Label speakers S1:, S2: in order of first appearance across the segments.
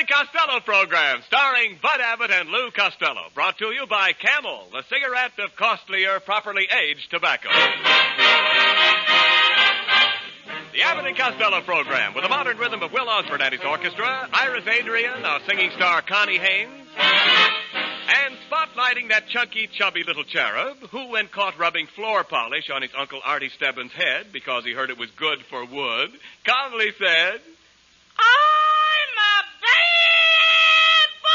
S1: and Costello program, starring Bud Abbott and Lou Costello. Brought to you by Camel, the cigarette of costlier, properly aged tobacco. The Abbott and Costello program, with a modern rhythm of Will Osborne and his orchestra, Iris Adrian, our singing star Connie Haynes, and spotlighting that chunky, chubby little cherub who, when caught rubbing floor polish on his Uncle Artie Stebbins' head because he heard it was good for wood, calmly said,
S2: I'm a bad boy!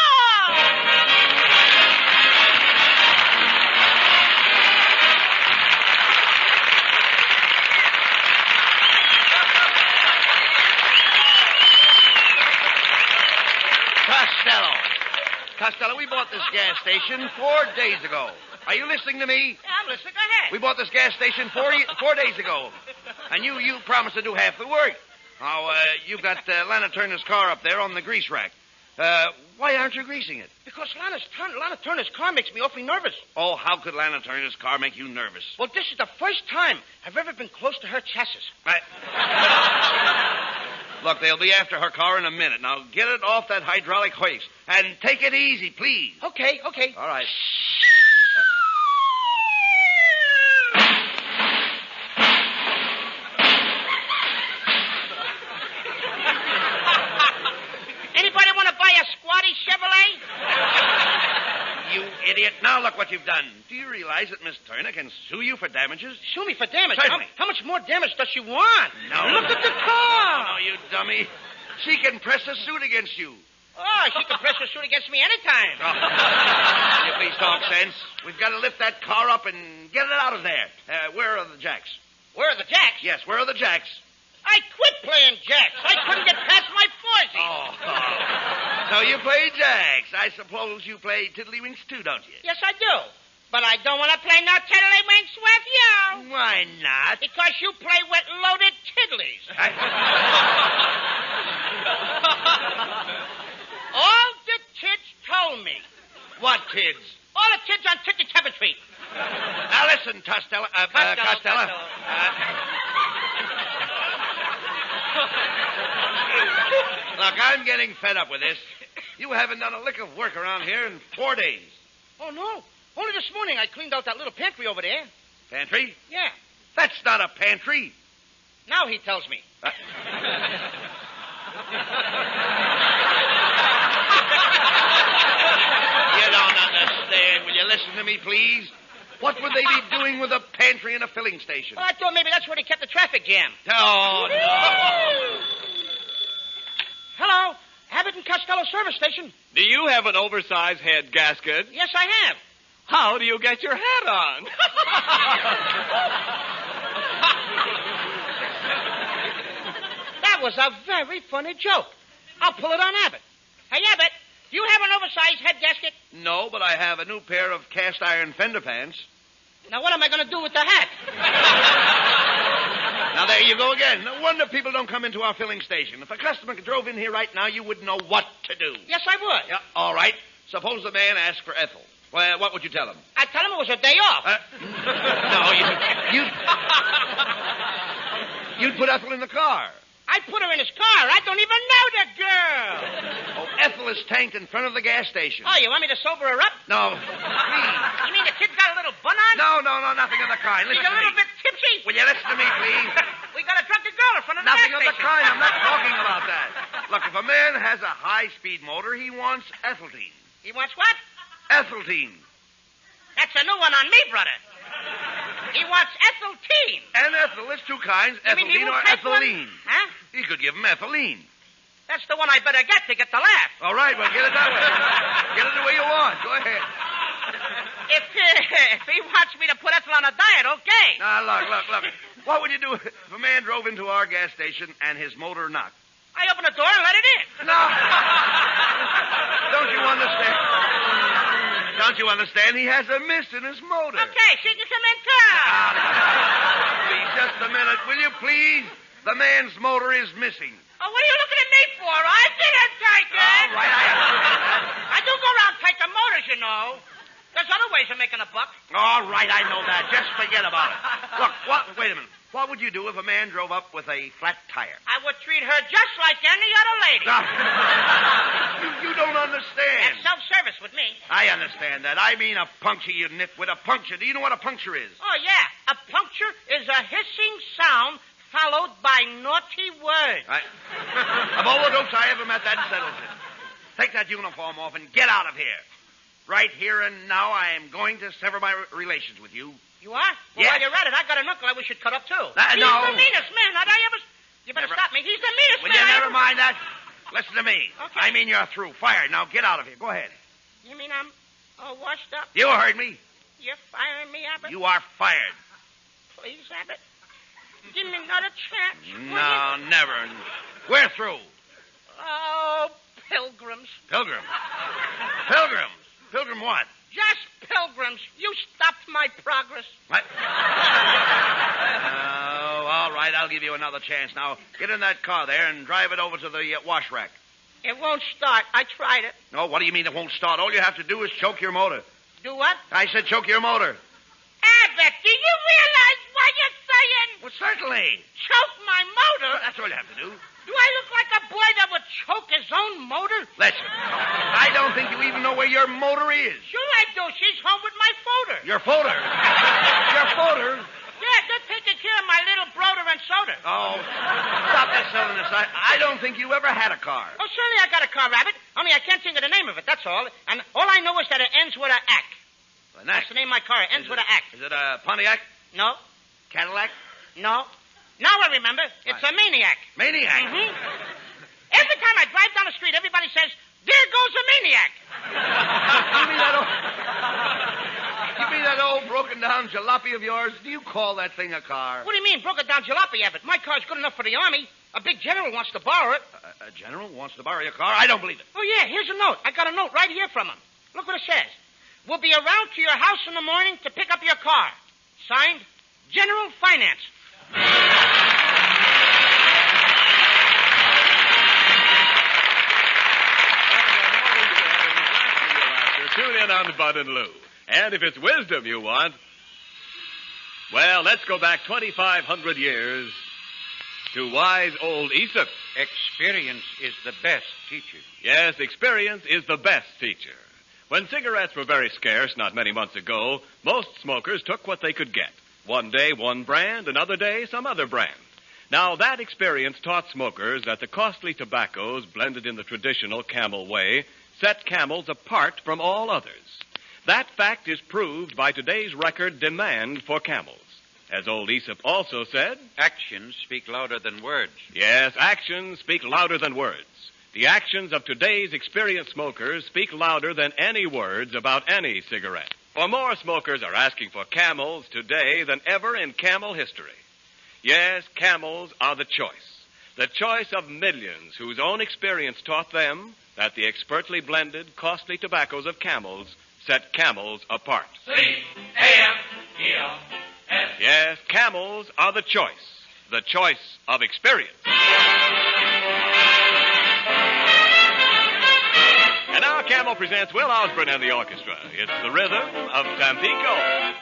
S3: Costello, we bought this gas station 4 days ago. Are you listening to me?
S2: Yeah, I'm listening. Go ahead.
S3: We bought this gas station 4 days ago. And you promised to do half the work. Now, you've got Lana Turner's car up there on the grease rack. Why aren't you greasing it?
S2: Because Lana Turner's car makes me awfully nervous.
S3: Oh, how could Lana Turner's car make you nervous?
S2: Well, this is the first time I've ever been close to her chassis.
S3: Look, they'll be after her car in a minute. Now, get it off that hydraulic hoist. And take it easy, please.
S2: Okay.
S3: All right.
S2: Anybody want to buy a squatty Chevrolet?
S3: You idiot. Now look what you've done. Do you realize that Miss Turner can sue you for damages?
S2: Sue me for damage?
S3: Certainly.
S2: How much more damage does she want?
S3: No.
S2: Look at the car.
S3: No, you dummy. She can press a suit against you.
S2: Oh, she can press a suit against me anytime.
S3: Oh. You please talk sense. We've got to lift that car up and get it out of there. Where are the jacks?
S2: Where are the jacks?
S3: Yes, where are the jacks?
S2: I quit playing jacks. I couldn't get past my foresies.
S3: Oh. So you play jacks. I suppose you play tiddlywinks too, don't you?
S2: Yes, I do. But I don't want to play no tiddlywinks with you.
S3: Why not?
S2: Because you play with loaded tiddlies. All the kids told me.
S3: What kids?
S2: All the kids on Ticky Tappin Street.
S3: Now listen, Costello. Costello. Look, I'm getting fed up with this. You haven't done a lick of work around here in 4 days.
S2: Oh, no. Only this morning I cleaned out that little pantry over there.
S3: Pantry?
S2: Yeah.
S3: That's not a pantry.
S2: Now he tells me.
S3: You don't understand. Will you listen to me, please? What would they be doing with a pantry and a filling station?
S2: Well, I thought maybe that's where they kept the traffic jam.
S3: Oh, no.
S2: Hello, Abbott and Costello service station.
S1: Do you have an oversized head gasket?
S2: Yes, I have.
S1: How do you get your hat on?
S2: That was a very funny joke. I'll pull it on Abbott. Hey, Abbott, do you have an oversized head gasket?
S3: No, but I have a new pair of cast iron fender pants.
S2: Now, what am I going to do with the hat?
S3: Now, there you go again. No wonder people don't come into our filling station. If a customer drove in here right now, you wouldn't know what to do.
S2: Yes, I would.
S3: Yeah, all right. Suppose the man asked for Ethel. Well, what would you tell him?
S2: I'd tell him it was a day off.
S3: No, you'd put Ethel in the car.
S2: I put her in his car. I don't even know the girl.
S3: Oh, Ethel is tanked in front of the gas station.
S2: Oh, you want me to sober her up?
S3: No, please.
S2: You mean the kid's got a little bun on?
S3: No, nothing of the kind.
S2: She's
S3: Listen
S2: a
S3: to
S2: little
S3: me.
S2: bit tipsy.
S3: Will you listen to me, please?
S2: We got a drunken girl in front of the
S3: Nothing
S2: gas
S3: of the
S2: station.
S3: kind. I'm not talking about that. Look, if a man has a high-speed motor, he wants ethylene.
S2: He wants what?
S3: Ethylene.
S2: That's a new one on me, brother. He wants ethylene.
S3: And ethyl, there's two kinds,
S2: You mean he
S3: ethylene or
S2: won't take one?
S3: ethylene.
S2: Huh?
S3: He could give him ethylene.
S2: That's the one I better get to get the laugh.
S3: All right, well, get it that way. Get it the way you want. Go ahead.
S2: If he wants me to put ethyl on a diet, okay.
S3: Now, look. What would you do if a man drove into our gas station and his motor knocked?
S2: I open the door and let it in.
S3: No. Don't you understand? Don't you understand? He has a mist in his motor.
S2: Okay, she can come in, too.
S3: Please, just a minute, will you please? The man's motor is missing.
S2: Oh, what are you looking at me for? I didn't take it.
S3: All right,
S2: I do go around taking motors, you know. There's other ways of making a buck.
S3: All right, I know that. Just forget about it. Look, wait a minute. What would you do if a man drove up with a flat tire?
S2: I would treat her just like any other lady.
S3: You don't understand.
S2: That's self-service with me.
S3: I understand that. I mean a puncture, you nitwit. A puncture. Do you know what a puncture is?
S2: Oh, yeah. A puncture is a hissing sound followed by naughty words.
S3: Of all the dopes I ever met, that settles it. Take that uniform off and get out of here. Right here and now, I am going to sever my relations with you.
S2: You are? Well,
S3: yes.
S2: While you're at it, I got an uncle I wish you'd cut up, too.
S3: No.
S2: He's the meanest man that I ever... You better stop me. He's the meanest
S3: Will
S2: man
S3: you
S2: I
S3: never
S2: ever...
S3: mind that? Listen to me.
S2: Okay.
S3: I mean you're through. Fired. Now get out of here. Go ahead.
S2: You mean I'm all washed up?
S3: You heard me.
S2: You're firing me, Abbott?
S3: You are fired.
S2: Please, Abbott. Give me another chance.
S3: No, never. We're through.
S2: Oh, pilgrims.
S3: Pilgrim. Pilgrims. Pilgrim what?
S2: Just pilgrims. You stopped my progress.
S3: What? All right. I'll give you another chance. Now, get in that car there and drive it over to the wash rack.
S2: It won't start. I tried it.
S3: No, what do you mean it won't start? All you have to do is choke your motor.
S2: Do what?
S3: I said choke your motor.
S2: Abbott, do you realize what you're saying?
S3: Well, certainly.
S2: Choke my motor?
S3: That's all you have to do.
S2: Do I look like a boy that would choke his own motor?
S3: Listen, I don't think you even know where your motor is.
S2: Sure I do. She's home with my folder.
S3: Your folder? Your folder?
S2: Yeah, they're taking care of my little brother and soda.
S3: Oh, stop this silliness. I don't think you ever had a car.
S2: Oh, certainly I got a car, Rabbit. Only I can't think of the name of it, that's all. And all I know is that it ends with a ack. That's the name of my car. It ends with a ack.
S3: Is it a Pontiac?
S2: No.
S3: Cadillac?
S2: No. Now I remember. It's a Maniac.
S3: Maniac?
S2: Mm-hmm. Every time I drive down the street, everybody says, there goes a Maniac.
S3: You mean that old broken-down jalopy of yours? Do you call that thing a car?
S2: What do you mean, broken-down jalopy, Abbott? My car's good enough for the Army. A big general wants to borrow it.
S3: A general wants to borrow your car? I don't believe it.
S2: Oh, yeah, here's a note. I got a note right here from him. Look what it says. We'll be around to your house in the morning to pick up your car. Signed, General Finance.
S1: Tune in on Bud and Lou. And if it's wisdom you want, well, let's go back 2,500 years to wise old Aesop.
S4: Experience is the best teacher.
S1: Yes, experience is the best teacher. When cigarettes were very scarce not many months ago, most smokers took what they could get. One day, one brand, another day, some other brand. Now, that experience taught smokers that the costly tobaccos blended in the traditional Camel way set Camels apart from all others. That fact is proved by today's record demand for Camels. As old Aesop also said,
S4: actions speak louder than words.
S1: Yes, actions speak louder than words. The actions of today's experienced smokers speak louder than any words about any cigarette. For more smokers are asking for Camels today than ever in Camel history. Yes, Camels are the choice of millions whose own experience taught them that the expertly blended, costly tobaccos of Camels set Camels apart. C-A-M-E-L-S. Yes, Camels are the choice of experience. And now Camel presents Will Osborne and the orchestra. It's the rhythm of Tampico.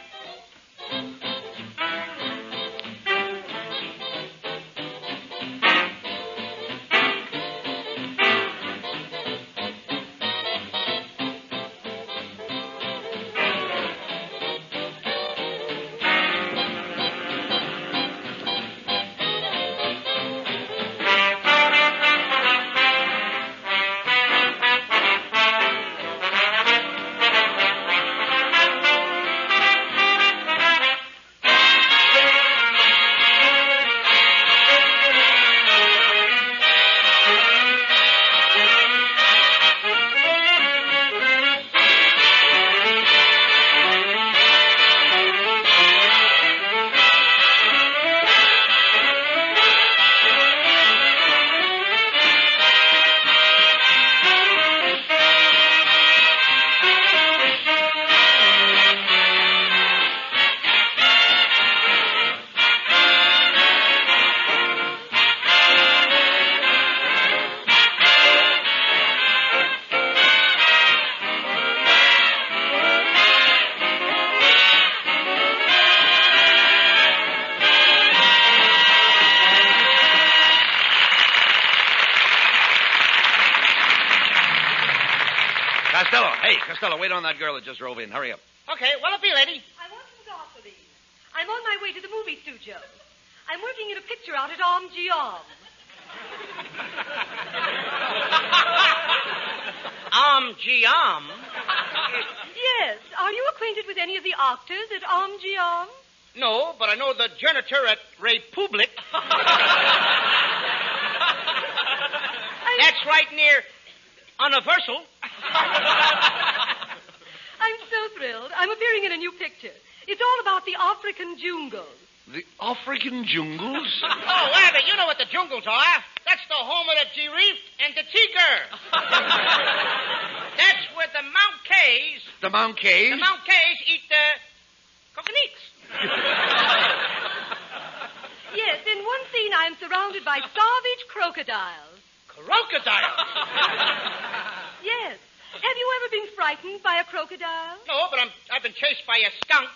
S3: Costello. Hey, Costello, wait on that girl that just drove in. Hurry up.
S2: Okay, what'll it be, lady?
S5: I want some gasoline. I'm on my way to the movie studio. I'm working in a picture out at Om Geom.
S2: Geom?
S5: Yes. Are you acquainted with any of the actors at Om Geom?
S2: No, but I know the janitor at Republic. That's right near Universal.
S5: I'm so thrilled. I'm appearing in a new picture. It's all about the African jungles.
S3: The African jungles?
S2: Oh, Abbott, you know what the jungles are. That's the home of the giraffe and the tiger. That's where the Mount Kays...
S3: The Mount Kays?
S2: The Mount Kays eat the coconuts.
S5: Yes, in one scene I'm surrounded by savage crocodiles.
S2: Crocodiles?
S5: Yes. Have you ever been frightened by a crocodile?
S2: No, but I've been chased by a skunk.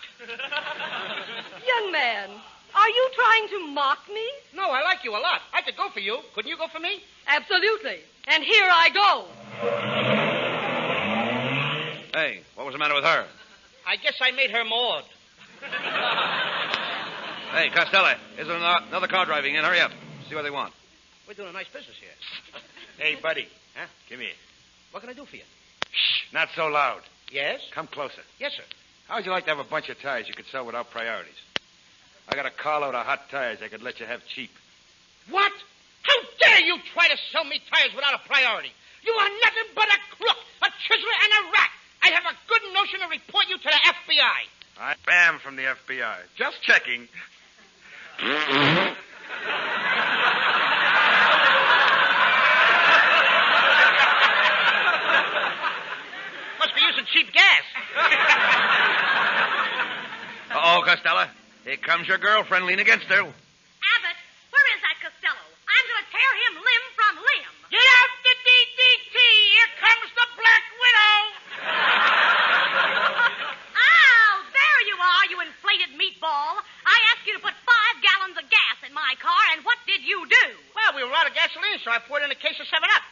S5: Young man, are you trying to mock me?
S2: No, I like you a lot. I could go for you. Couldn't you go for me?
S5: Absolutely. And here I go.
S3: Hey, what was the matter with her?
S2: I guess I made her Maud.
S3: Hey, Costello, is there another car driving in? Hurry up. See what they want.
S2: We're doing a nice business here.
S6: Hey, buddy.
S2: Huh?
S6: Come here.
S2: What can I do for you?
S6: Shh, not so loud.
S2: Yes?
S6: Come closer.
S2: Yes, sir.
S6: How would you like to have a bunch of tires you could sell without priorities? I got a carload of hot tires I could let you have cheap.
S2: What? How dare you try to sell me tires without a priority? You are nothing but a crook, a chiseler, and a rat. I have a good notion to report you to the FBI.
S6: I am from the FBI. Just checking.
S2: Must be using cheap gas.
S3: Uh-oh, Costello. Here comes your girlfriend. Lean against her.
S7: Abbott, where is that Costello? I'm going to tear him limb from limb.
S2: Get out the DDT. Here comes the Black Widow.
S7: Oh, there you are, you inflated meatball. I asked you to put 5 gallons of gas in my car, and what did you do?
S2: Well, we were out of gasoline, so I poured in a case of 7-Up.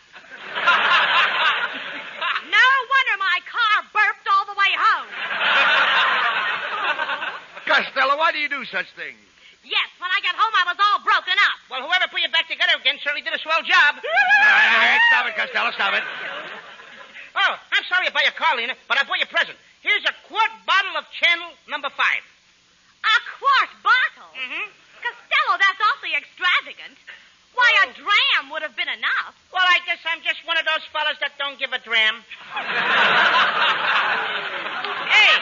S7: No wonder my car burped all the way home.
S3: Costello, why do you do such things?
S7: Yes, when I got home, I was all broken up.
S2: Well, whoever put you back together again certainly did a swell job.
S3: All right, stop it, Costello, stop it.
S2: Oh, I'm sorry about your car, Lena, but I bought you a present. Here's a quart bottle of Channel number 5.
S7: A quart bottle?
S2: Mm-hmm.
S7: Costello, that's awfully extravagant. Why, a dram would have been enough.
S2: Well, I guess I'm just one of those fellas that don't give a dram. Hey.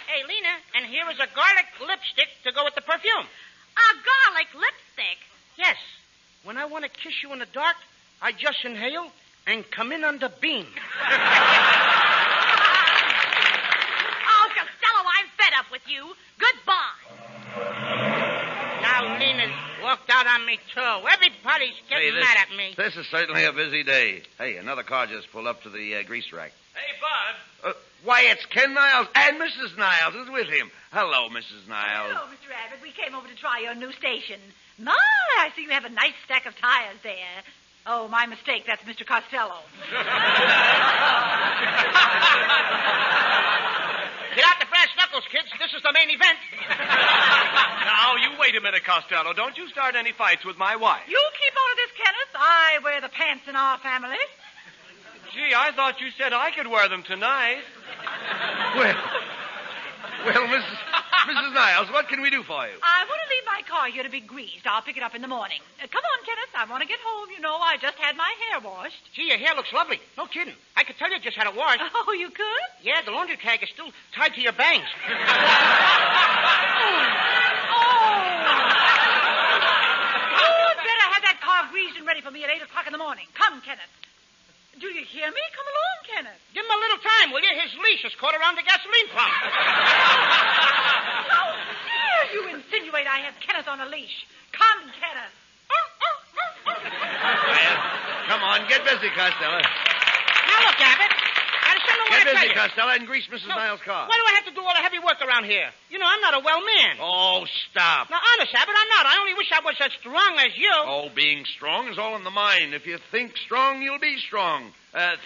S2: Hey, Lena, and here is a garlic lipstick to go with the perfume.
S7: A garlic lipstick?
S2: Yes. When I want to kiss you in the dark, I just inhale and come in on the beam.
S7: Oh, Costello, I'm fed up with you. Goodbye.
S2: Now Lena's walked out on me, too. Everybody's getting mad at me.
S3: This is certainly a busy day. Hey, another car just pulled up to the grease rack.
S1: Hey, Bud.
S3: Why, it's Ken Niles, and Mrs. Niles is with him. Hello, Mrs. Niles.
S8: Hello, Mr. Abbott. We came over to try your new station. My, I see you have a nice stack of tires there. Oh, my mistake. That's Mr. Costello.
S2: Get out the brass knuckles, kids. This is the main event.
S1: Now, you wait a minute, Costello. Don't you start any fights with my wife.
S8: You keep on of this, Kenneth. I wear the pants in our family.
S1: Gee, I thought you said I could wear them tonight.
S3: Well, Mrs. Niles, what can we do for you?
S8: I want to leave my car here to be greased. I'll pick it up in the morning. Come on, Kenneth. I want to get home. You know, I just had my hair washed.
S2: Gee, your hair looks lovely. No kidding. I could tell you just had it washed.
S8: Oh, you could?
S2: Yeah, the laundry tag is still tied to your bangs.
S8: You'd better have that car greased and ready for me at 8 o'clock in the morning. Come, Kenneth. Do you hear me? Come along, Kenneth.
S2: Give him a little time, will you? His leash is caught around the gasoline pump.
S8: How dare you insinuate I have Kenneth on a leash? Come, Kenneth.
S3: Well, come on, get busy, Costello.
S2: Now, look, Abbott. Now, to send the what
S3: Get
S2: I tell
S3: busy,
S2: you?
S3: Costello, and grease Mrs. Niles' car.
S2: Why do I have to do all the heavy work around here? You know, I'm not a well man.
S3: Oh, stop.
S2: Now, honest, Abbott, I'm not. I only wish I was as strong as you.
S3: Oh, being strong is all in the mind. If you think strong, you'll be strong.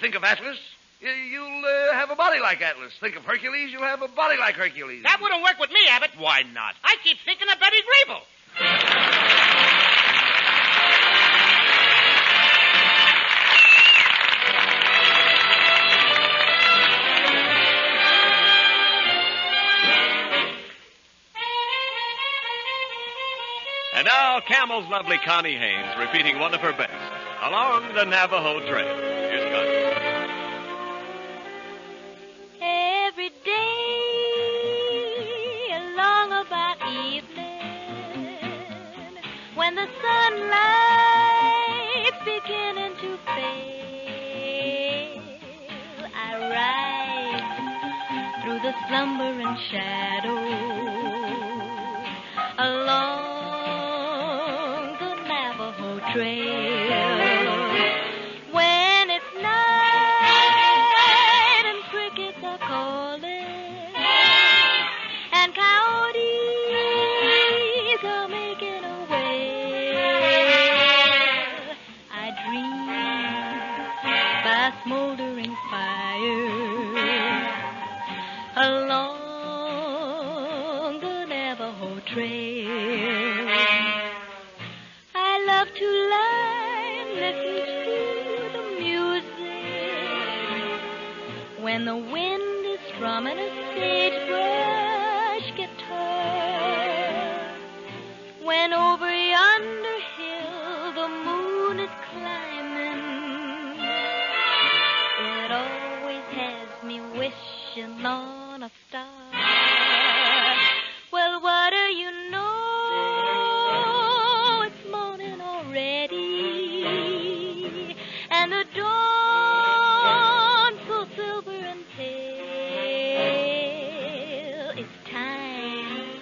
S3: Think of Atlas. You'll have a body like Atlas. Think of Hercules, you'll have a body like Hercules.
S2: That wouldn't work with me, Abbott.
S3: Why not?
S2: I keep thinking of Betty Grable.
S1: And now, Camel's lovely Connie Haynes repeating one of her best, Along the Navajo Trail. Here's Connie.
S9: Every day along about evening, when the sunlight's beginning to fade, I ride through the slumbering shadows along the Navajo Trail. When it's night and crickets are calling and coyotes are making a wail, I dream by smoldering fires along the Navajo Trail. I love to lie and listen to the music when the wind is strumming a sagebrush guitar. When over yonder hill the moon is climbing, it always has me wishing on a star. Well, what do you know? It's morning already, and the dawn so silver and pale. It's time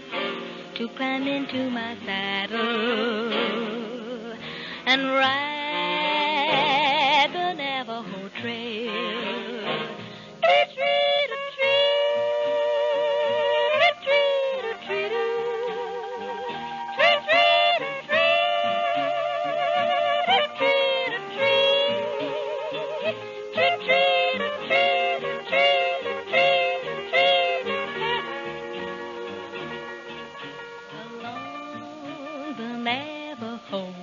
S9: to climb into my saddle and ride the Navajo Trail. Along the Navajo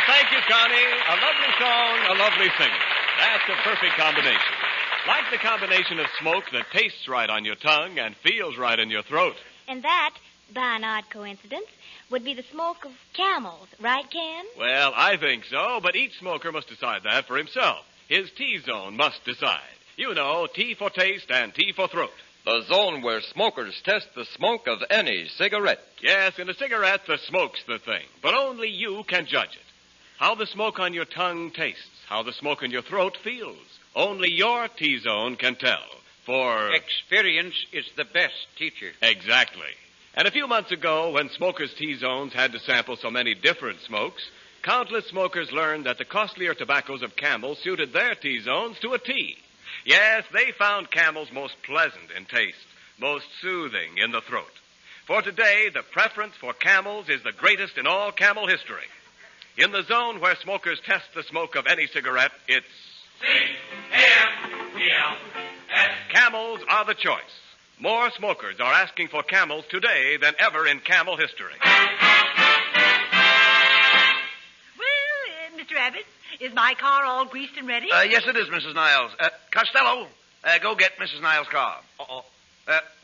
S1: Thank you, Connie. A lovely song, a lovely singer. That's a perfect combination. Like the combination of smoke that tastes right on your tongue and feels right in your throat.
S9: And that, by an odd coincidence, would be the smoke of camels, right, Ken?
S1: Well, I think so, but each smoker must decide that for himself. His T-zone must decide. You know, T for taste and T for throat.
S10: The zone where smokers test the smoke of any cigarette.
S1: Yes, in a cigarette, the smoke's the thing, but only you can judge it. How the smoke on your tongue tastes, how the smoke in your throat feels. Only your T-zone can tell. For
S4: experience is the best teacher.
S1: Exactly. And a few months ago, when smokers' T-zones had to sample so many different smokes, countless smokers learned that the costlier tobaccos of Camel suited their T-zones to a T. Yes, they found Camel's most pleasant in taste, most soothing in the throat. For today, the preference for Camels is the greatest in all Camel history. In the zone where smokers test the smoke of any cigarette, it's C-A-M-E-L-S. Camels are the choice. More smokers are asking for Camels today than ever in Camel history.
S8: Well, Mr. Abbott, is my car all greased and ready?
S3: Yes, it is, Mrs. Niles. Costello, go get Mrs. Niles' car.
S2: Uh-oh.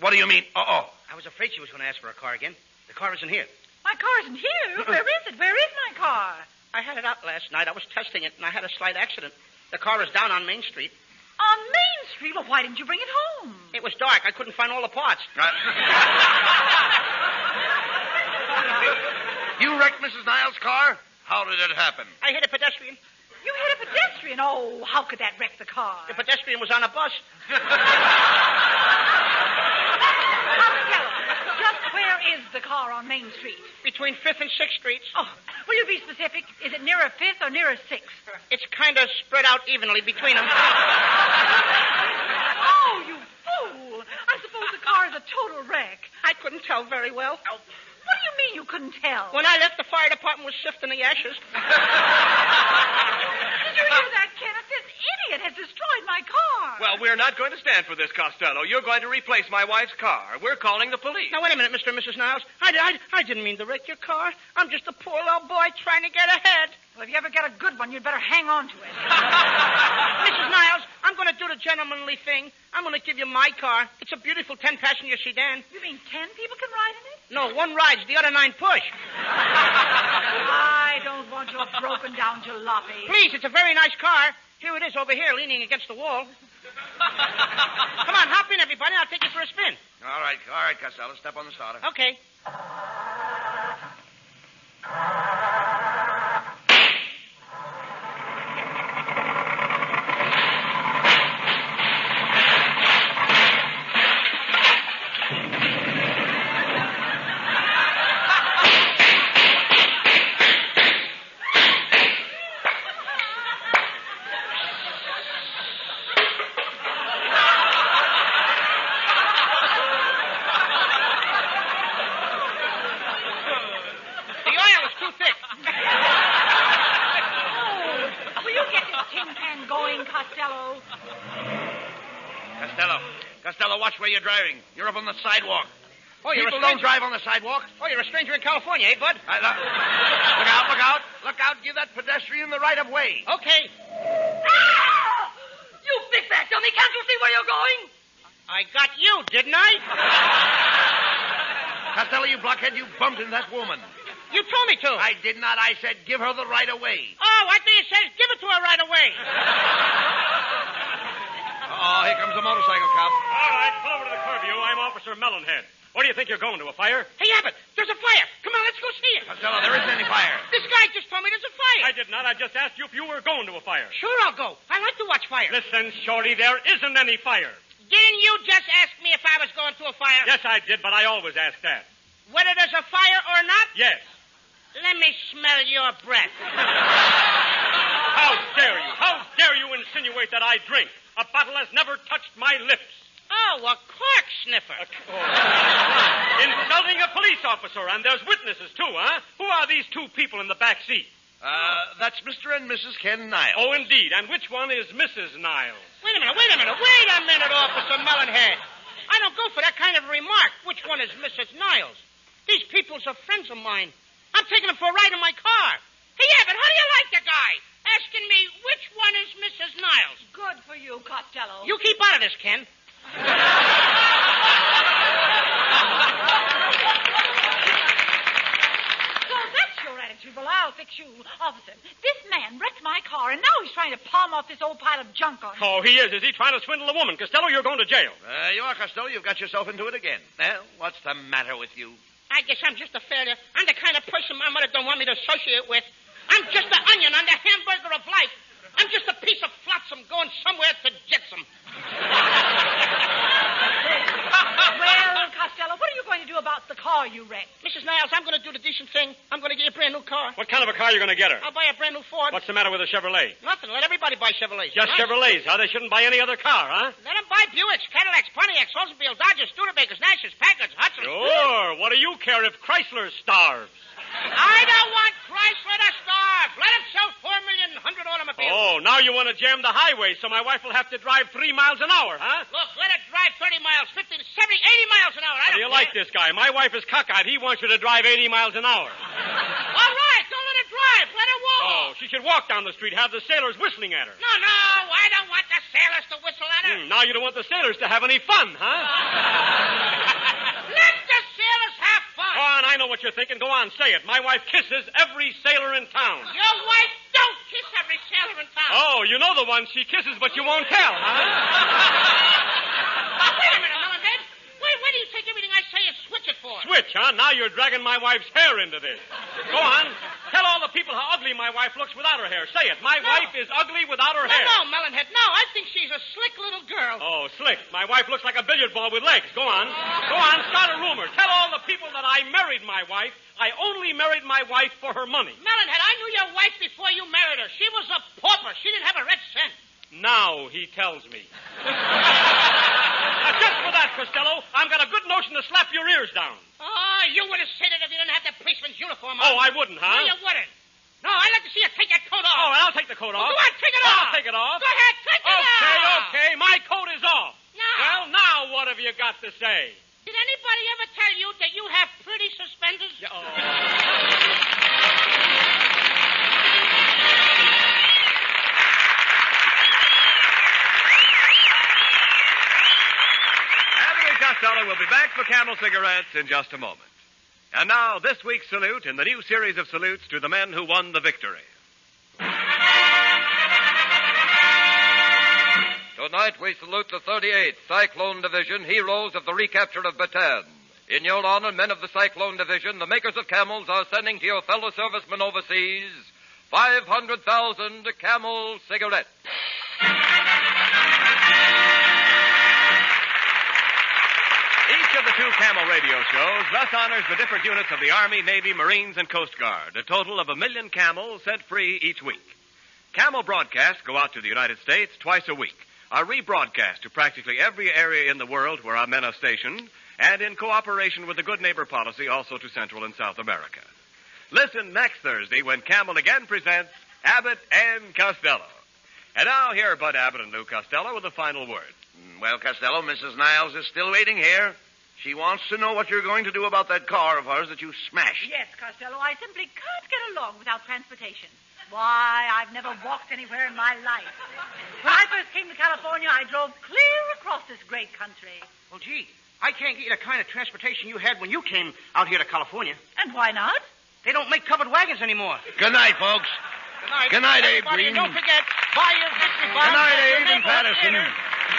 S3: What do you mean, uh-oh?
S2: I was afraid she was going to ask for a car again. The car isn't here.
S8: My car isn't here. Where is it? Where is my car?
S2: I had it out last night. I was testing it, and I had a slight accident. The car is down on Main Street.
S8: On Main Street? Well, why didn't you bring it home?
S2: It was dark. I couldn't find all the parts.
S3: You wrecked Mrs. Niles' car? How did it happen?
S2: I hit a pedestrian.
S8: You hit a pedestrian? Oh, how could that wreck the car?
S2: The pedestrian was on a bus.
S8: Costello, just where Where is the car on Main Street?
S2: Between 5th and 6th Streets.
S8: Oh, will you be specific? Is it nearer 5th or nearer 6th?
S2: It's kind of spread out evenly between them.
S8: Oh, you fool. I suppose the car is a total wreck.
S2: I couldn't tell very well.
S8: What do you mean you couldn't tell?
S2: When I left, the fire department was sifting the ashes.
S8: Did you hear that, Kenneth? This idiot has destroyed my car.
S1: Well, we're not going to stand for this, Costello. You're going to replace my wife's car. We're calling the police.
S2: Now, wait a minute, Mr. and Mrs. Niles. I didn't mean to wreck your car. I'm just a poor little boy trying to get ahead.
S8: Well, if you ever get a good one, you'd better hang on to it.
S2: Mrs. Niles, I'm going to do the gentlemanly thing. I'm going to give you my car. It's a beautiful 10-passenger sedan.
S8: You mean 10 people can ride in it?
S2: No, one rides, the other 9 push.
S8: I don't want your broken-down jalopy.
S2: Please, it's a very nice car. Here it is over here, leaning against the wall. Come on, hop in, everybody. I'll take you for a spin.
S3: All right, Costello. Step on the starter.
S2: Okay.
S3: Costello, watch where you're driving. You're up on the sidewalk.
S2: Oh,
S3: People don't drive on the sidewalk.
S2: Oh, you're a stranger in California, eh, bud?
S3: Look out. Give that pedestrian the right of way.
S2: Okay.
S5: Ah! You big fat dummy, can't you see where you're going?
S2: I got you, didn't I?
S3: Costello, you blockhead, you bumped into that woman.
S2: You told me to.
S3: I did not. I said give her the right of way.
S2: Oh, I think you said give it to her right away.
S3: Oh, here comes the motorcycle cop.
S11: All right, pull over to the curb, you. I'm Officer Melonhead. Where do you think you're going, to a fire?
S2: Hey, Abbott, there's a fire. Come on, let's go see it.
S3: Costello, there isn't any fire.
S2: This guy just told me there's a fire.
S11: I did not. I just asked you if you were going to a fire.
S2: Sure, I'll go. I like to watch fire.
S11: Listen, Shorty, there isn't any fire.
S2: Didn't you just ask me if I was going to a fire?
S11: Yes, I did, but I always ask that.
S2: Whether there's a fire or not?
S11: Yes.
S2: Let me smell your breath.
S11: How dare you? How dare you insinuate that I drink? A bottle has never touched my lips.
S2: Oh, a cork sniffer.
S11: Insulting a police officer, and there's witnesses, too, huh? Who are these two people in the back seat?
S3: That's Mr. and Mrs. Ken Niles.
S11: Oh, indeed. And which one is Mrs. Niles?
S2: Wait a minute, Officer Melonhead. I don't go for that kind of remark. Which one is Mrs. Niles? These people's are friends of mine. I'm taking them for a ride in my car. Hey, Abbott, how do you like the guy? Asking me which one is Mrs. Niles.
S8: Good for you, Costello.
S2: You keep out of this, Ken.
S8: So that's your attitude. Well, I'll fix you. Officer, this man wrecked my car, and now he's trying to palm off this old pile of junk on me.
S11: Oh, he is. Is he trying to swindle a woman? Costello, you're going to jail.
S3: You are, Costello. You've got yourself into it again. Well, what's the matter with you?
S2: I guess I'm just a failure. I'm the kind of person my mother don't want me to associate with. I'm just the onion on the hamburger of life. I'm just a piece of flotsam going somewhere to jetsam.
S8: Well, Costello, what are you going to do about the car you wrecked?
S2: Mrs. Niles, I'm going to do the decent thing. I'm going to get you a brand new car.
S11: What kind of a car are you going to get her?
S2: I'll buy a brand new Ford.
S11: What's the matter with a Chevrolet?
S2: Nothing. Let everybody buy Chevrolets.
S11: Just Chevrolets, huh? They shouldn't buy any other car, huh?
S2: Let them buy Buicks, Cadillacs, Pontiacs, Oldsmobile, Dodgers, Studebakers, Nashers, Packards, Hudsons.
S11: Sure. What do you care if Chrysler starves?
S2: I don't want Chrysler to starve. Let them sell 4,100,000 automobiles.
S11: Oh, now you want to jam the highway so my wife will have to drive 3 miles an hour, huh?
S2: Look, let it drive 30 miles, 50, 70, 80 miles an hour.
S11: How do you like this guy? My wife is cockeyed. He wants you to drive 80 miles an hour.
S2: All right, don't let her drive. Let her walk.
S11: Oh, she should walk down the street, have the sailors whistling at her.
S2: No, I don't want the sailors to whistle at her.
S11: Now you don't want the sailors to have any fun, huh?
S2: Let the sailors have fun.
S11: Go on, I know what you're thinking. Go on, say it. My wife kisses every sailor in town.
S2: Your wife don't kiss every sailor in town.
S11: Oh, you know the ones she kisses, but you won't tell, huh?
S2: Wait a minute, Melonhead. Why do you take everything I say and switch it for?
S11: Switch, huh? Now you're dragging my wife's hair into this. Go on. Tell all the people how ugly my wife looks without her hair. Say it. My wife is ugly without her hair.
S2: No, Melonhead, no. I think she's a slick little girl.
S11: Oh, Oh, slick. My wife looks like a billiard ball with legs. Go on. Go on, start a rumor. Tell all the people that I married my wife. I only married my wife for her money.
S2: Melonhead, I knew your wife before you married her. She was a pauper. She didn't have a red cent.
S11: Now he tells me. Now, just for that, Costello, I've got a good notion to slap your ears down.
S2: Oh, you would have said it if you didn't have the policeman's uniform on.
S11: Oh, I wouldn't, huh?
S2: No, you wouldn't. No, I'd like to see you take that coat off.
S11: Oh, and I'll take the coat off.
S2: Well, go on, take it off.
S11: I'll take it off.
S2: Go ahead, take it off.
S11: Okay. My coat is off.
S2: Now.
S11: Well, now what have you got to say?
S2: Did anybody ever tell you that you have pretty suspenders?
S1: Abbott and Costello will be back for Camel cigarettes in just a moment. And now, this week's salute in the new series of salutes to the men who won the victory.
S10: Tonight we salute the 38th Cyclone Division, heroes of the recapture of Bataan. In your honor, men of the Cyclone Division, the makers of Camels are sending to your fellow servicemen overseas 500,000 Camel cigarettes.
S1: Each of the two Camel radio shows thus honors the different units of the Army, Navy, Marines, and Coast Guard, a total of 1 million Camels set free each week. Camel broadcasts go out to the United States twice a week, are rebroadcast to practically every area in the world where our men are stationed, and in cooperation with the Good Neighbor policy also to Central and South America. Listen next Thursday when Camel again presents Abbott and Costello. And now here are Bud Abbott and Lou Costello with the final word.
S3: Well, Costello, Mrs. Niles is still waiting here. She wants to know what you're going to do about that car of hers that you smashed.
S8: Yes, Costello, I simply can't get along without transportation. Why, I've never walked anywhere in my life. When I first came to California, I drove clear across this great country.
S2: Well, gee, I can't get you the kind of transportation you had when you came out here to California.
S8: And why not?
S2: They don't make covered wagons anymore.
S3: Good night, folks.
S2: Good night.
S3: Good night, Abe
S2: Everybody,
S3: Green.
S2: And don't forget, buy your victory bonds.
S3: Good night,
S2: at your
S3: Abe and
S2: neighborhood
S3: Patterson.
S2: theater.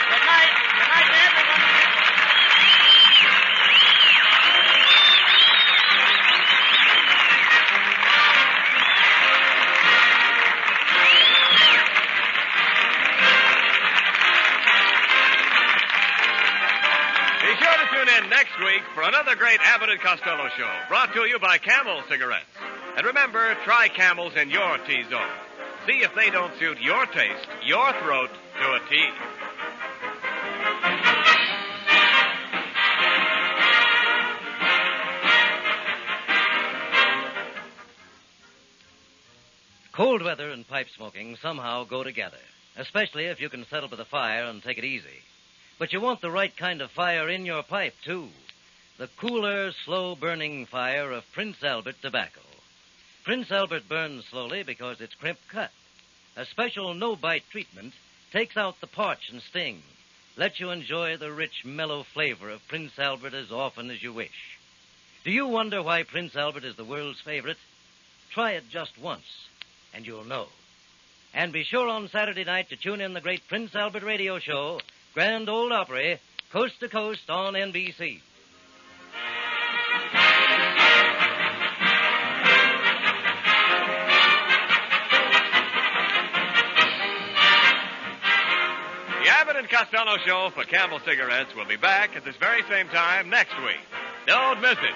S2: Good night. Good night to everyone.
S1: Be sure to tune in next week for another great Abbott and Costello show, brought to you by Camel Cigarettes. And remember, try Camels in your T-zone. See if they don't suit your taste, your throat, to a T.
S12: Cold weather and pipe smoking somehow go together, especially if you can settle by the fire and take it easy. But you want the right kind of fire in your pipe, too. The cooler, slow-burning fire of Prince Albert tobacco. Prince Albert burns slowly because it's crimp cut. A special no-bite treatment takes out the parch and sting, lets you enjoy the rich, mellow flavor of Prince Albert as often as you wish. Do you wonder why Prince Albert is the world's favorite? Try it just once, and you'll know. And be sure on Saturday night to tune in the great Prince Albert radio show, Grand Ole Opry, Coast to Coast on NBC.
S1: The Abbott and Costello show for Camel Cigarettes will be back at this very same time next week. Don't miss it.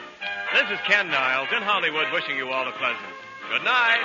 S1: This is Ken Niles in Hollywood wishing you all a pleasant good night.